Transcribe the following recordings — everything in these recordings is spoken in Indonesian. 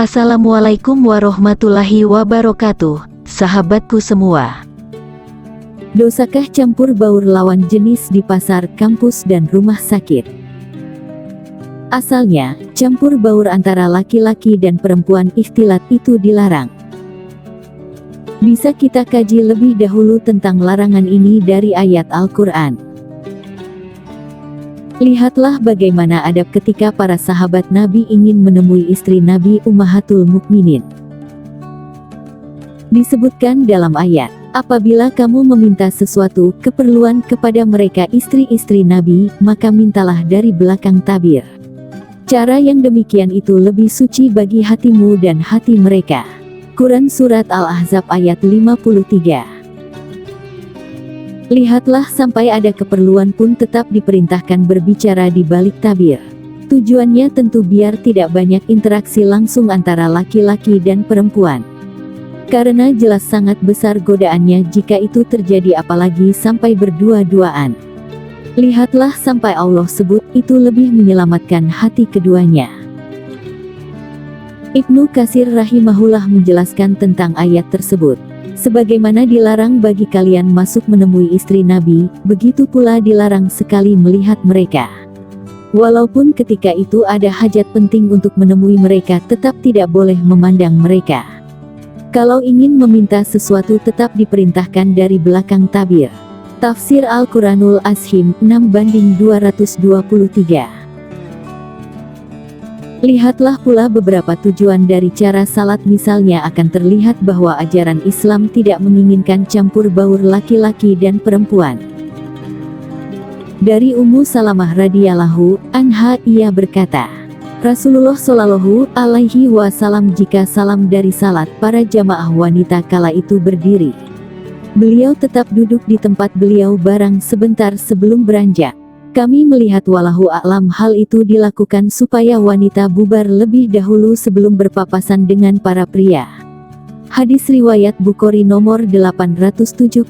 Assalamualaikum warahmatullahi wabarakatuh, sahabatku semua. Dosakah campur baur lawan jenis di pasar, kampus, dan rumah sakit? Asalnya, campur baur antara laki-laki dan perempuan ikhtilat itu dilarang. Bisa kita kaji lebih dahulu tentang larangan ini dari ayat Al-Quran. Lihatlah bagaimana adab ketika para sahabat Nabi ingin menemui istri Nabi Ummahatul Mukminin. Disebutkan dalam ayat, apabila kamu meminta sesuatu keperluan kepada mereka istri-istri Nabi, maka mintalah dari belakang tabir. Cara yang demikian itu lebih suci bagi hatimu dan hati mereka. Quran Surat Al-Ahzab ayat 53. Lihatlah sampai ada keperluan pun tetap diperintahkan berbicara di balik tabir. Tujuannya tentu biar tidak banyak interaksi langsung antara laki-laki dan perempuan. Karena jelas sangat besar godaannya jika itu terjadi, apalagi sampai berdua-duaan. Lihatlah sampai Allah sebut itu lebih menyelamatkan hati keduanya. Ibnu Katsir rahimahullah menjelaskan tentang ayat tersebut. Sebagaimana dilarang bagi kalian masuk menemui istri Nabi, begitu pula dilarang sekali melihat mereka. Walaupun ketika itu ada hajat penting untuk menemui mereka, tetap tidak boleh memandang mereka. Kalau ingin meminta sesuatu tetap diperintahkan dari belakang tabir. Tafsir Al-Quranul Azim 6:223. Lihatlah pula beberapa tujuan dari cara salat, misalnya akan terlihat bahwa ajaran Islam tidak menginginkan campur baur laki-laki dan perempuan. Dari Ummu Salamah radhiyallahu anha, ia berkata, Rasulullah shallallahu alaihi wasallam jika salam dari salat para jamaah wanita kala itu berdiri, beliau tetap duduk di tempat beliau barang sebentar sebelum beranjak. Kami melihat wallahu a'lam hal itu dilakukan supaya wanita bubar lebih dahulu sebelum berpapasan dengan para pria. Hadis riwayat Bukhari nomor 870.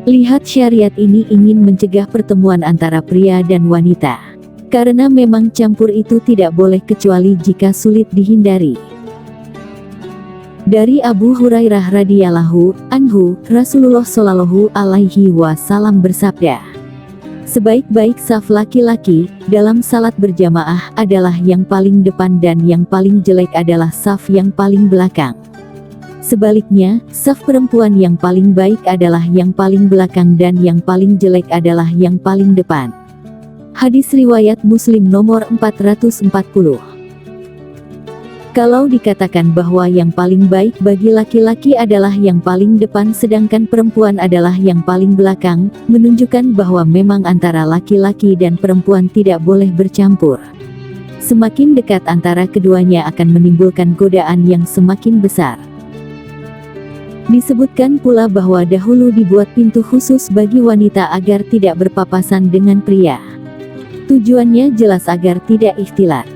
Lihat, syariat ini ingin mencegah pertemuan antara pria dan wanita. Karena memang campur itu tidak boleh kecuali jika sulit dihindari. Dari Abu Hurairah radhiyallahu anhu, Rasulullah shallallahu alaihi wasallam bersabda, sebaik-baik saf laki-laki dalam salat berjamaah adalah yang paling depan dan yang paling jelek adalah saf yang paling belakang. Sebaliknya, saf perempuan yang paling baik adalah yang paling belakang dan yang paling jelek adalah yang paling depan. Hadis riwayat Muslim nomor 440. Kalau dikatakan bahwa yang paling baik bagi laki-laki adalah yang paling depan sedangkan perempuan adalah yang paling belakang, menunjukkan bahwa memang antara laki-laki dan perempuan tidak boleh bercampur. Semakin dekat antara keduanya akan menimbulkan godaan yang semakin besar. Disebutkan pula bahwa dahulu dibuat pintu khusus bagi wanita agar tidak berpapasan dengan pria. Tujuannya jelas agar tidak ikhtilat.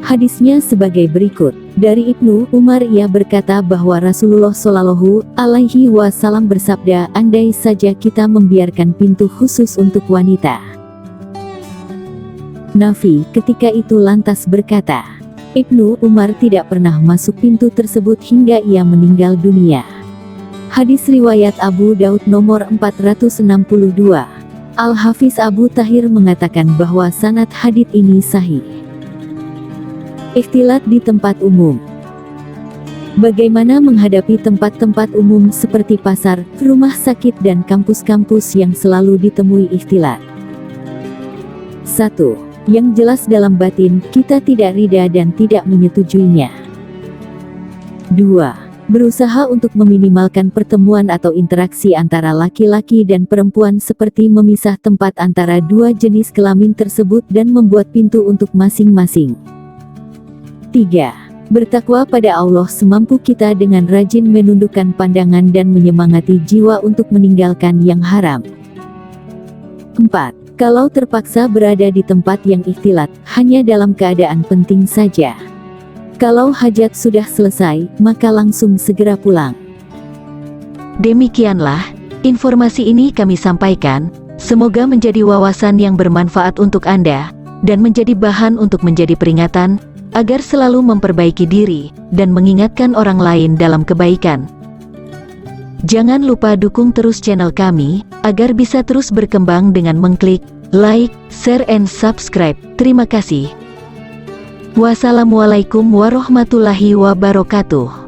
Hadisnya sebagai berikut. Dari Ibnu Umar, ia berkata bahwa Rasulullah shallallahu alaihi wasallam bersabda, andai saja kita membiarkan pintu khusus untuk wanita. Nafi ketika itu lantas berkata, Ibnu Umar tidak pernah masuk pintu tersebut hingga ia meninggal dunia. Hadis riwayat Abu Daud nomor 462. Al-Hafiz Abu Tahir mengatakan bahwa sanad hadits ini sahih. Ikhtilat di tempat umum. Bagaimana menghadapi tempat-tempat umum seperti pasar, rumah sakit dan kampus-kampus yang selalu ditemui ikhtilat? 1. Yang jelas dalam batin, kita tidak ridha dan tidak menyetujuinya. 2. Berusaha untuk meminimalkan pertemuan atau interaksi antara laki-laki dan perempuan seperti memisah tempat antara dua jenis kelamin tersebut dan membuat pintu untuk masing-masing. 3. Bertakwa pada Allah semampu kita dengan rajin menundukkan pandangan dan menyemangati jiwa untuk meninggalkan yang haram. 4. Kalau terpaksa berada di tempat yang ikhtilat, hanya dalam keadaan penting saja. Kalau hajat sudah selesai, maka langsung segera pulang. Demikianlah informasi ini kami sampaikan, semoga menjadi wawasan yang bermanfaat untuk Anda. dan menjadi bahan untuk menjadi peringatan, agar selalu memperbaiki diri, dan mengingatkan orang lain dalam kebaikan. Jangan lupa dukung terus channel kami, agar bisa terus berkembang dengan mengklik like, share, and subscribe. Terima kasih. Wassalamualaikum warahmatullahi wabarakatuh.